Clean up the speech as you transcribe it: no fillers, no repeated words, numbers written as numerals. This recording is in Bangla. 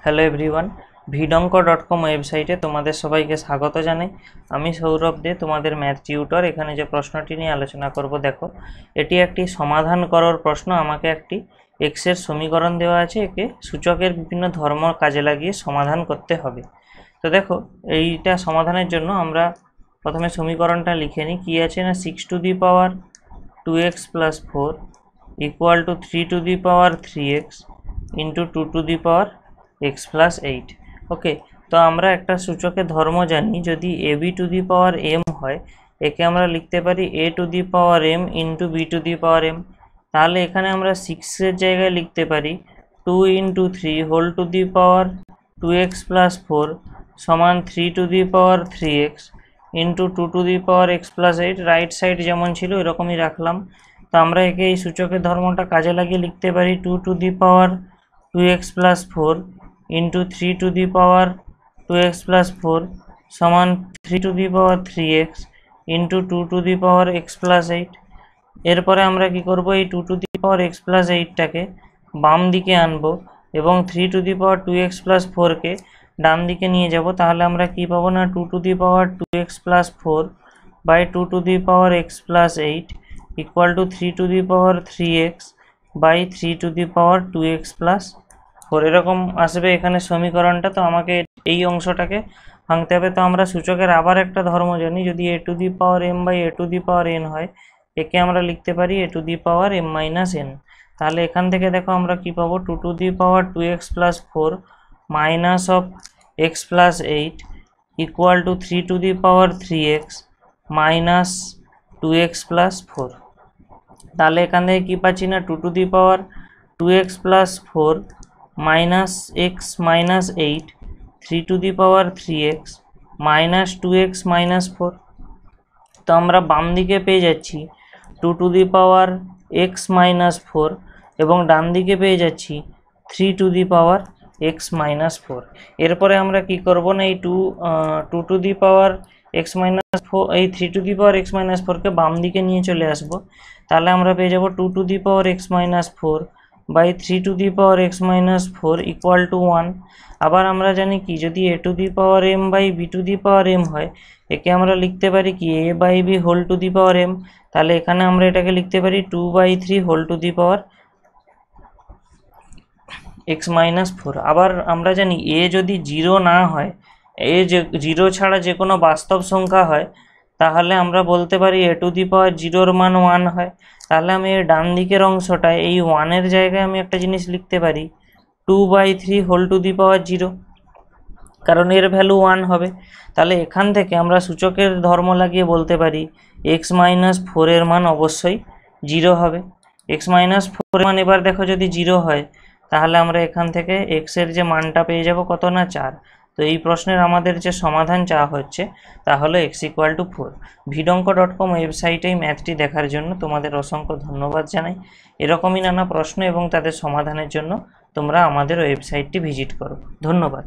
হ্যালো এভরিওয়ান, vidonko.com ওয়েবসাইটে তোমাদের সবাইকে স্বাগত জানাই। আমি সৌরভ দে, তোমাদের ম্যাথ টিউটর। এখানে যে প্রশ্নটি নিয়ে আলোচনা করব, দেখো এটি একটি সমাধান করার প্রশ্ন। আমাকে একটি এক্স এর সমীকরণ দেওয়া আছে, একে সূচকের বিভিন্ন ধর্ম কাজে লাগিয়ে সমাধান করতে হবে। তো দেখো, এইটা সমাধানের জন্য আমরা প্রথমে সমীকরণটা লিখে নিই। কী আছে না, 6 2x + 4 = 3 3x ইন্টু 2 x + 8। ওকে, তো আমরা একটা সূচকের ধর্ম জানি, যদি ab⁴m হয়, একে আমরা লিখতে পারি a⁴m ইন্টু b⁴m। তাহলে এখানে আমরা 6-এর জায়গায় লিখতে পারি 2 × 3 2x + 4 সমান 3 3x into 2 x + 8। Right side যেমন ছিল এরকমই রাখলাম। তো আমরা একে এই সূচকের ধর্মটা কাজে লাগিয়ে লিখতে পারি 2x + 4 ইন্টু 3 2x + 4 সমান 3 3x ইন্টু 2 x + 8। এরপরে আমরা কি করব, এই 2 x + 8টাকে বাম দিকে আনবো এবং 3 2x + 4কে ডান দিকে নিয়ে যাব। তাহলে আমরা কি পাবো না, 2x + 4 by 2x + 8 = 3 3x by 3 2x + 4 এরকম আসবে এখানে সমীকরণটা। তো আমাকে এই অংশটাকে ভাঙতে হবে। তো আমরা সূচকের আবার একটা ধর্ম জানি, যদি a⁴m বাই a⁴n হয়, একে আমরা লিখতে পারি a⁴m-n। তাহলে এখান থেকে দেখো আমরা কি পাবো, 2x + 4 minus of x + 8 = 3 3x minus 2x + 4। তাহলে এখান থেকে কি পাচ্ছি না, 2x + 4 minus x minus 8 3 3x minus 2x minus 4। তো আমরা বাম দিকে পেয়ে যাচ্ছি 2x মাইনাস 4 এবং ডান দিকে পেয়ে যাচ্ছি 3x মাইনাস 4। এরপরে আমরা কি করব না, এই 2x মাইনাস 4 এই 3x মাইনাস 4কে বাম দিকে নিয়ে চলে আসব। তাহলে আমরা পেয়ে যাব 2x minus 4 by 3x minus 4 = 1। আবার আমরা জানি কি, যদি a⁴m বাই b⁴m হয়, একে আমরা লিখতে পারি কি a/b⁴m। তাহলে এখানে আমরা এটাকে লিখতে পারি 2/3x - 4। আবার আমরা জানি a যদি 0 না হয়, a যে 0 ছাড়া যে কোনো বাস্তব সংখ্যা হয়, তাহলে আমরা বলতে পারি a⁴0 মান 1 হয়। তাহলে আমি এর ডান দিকের অংশটায় এই 1-এর জায়গায় আমি একটা জিনিস লিখতে পারি 2/3 কারণ এর ভ্যালু 1 হবে। তাহলে এখান থেকে আমরা সূচকের ধর্ম লাগিয়ে বলতে পারি x - 4 এর মান অবশ্যই 0 হবে। x - 4 এর মান এবার দেখো যদি 0 হয়, তাহলে আমরা এখান থেকে x এর যে মানটা পেয়ে যাব কত না, 4। তো এই প্রশ্নের আমাদের যে সমাধান চাওয়া হচ্ছে তা হলো x = 4। vidonko.com ওয়েবসাইটে এই ম্যাথটি দেখার জন্য তোমাদের অসংখ্য ধন্যবাদ জানাই। এরকমই নানা প্রশ্ন এবং তাদের সমাধানের জন্য তোমরা আমাদের ওয়েবসাইটটি ভিজিট করো। ধন্যবাদ।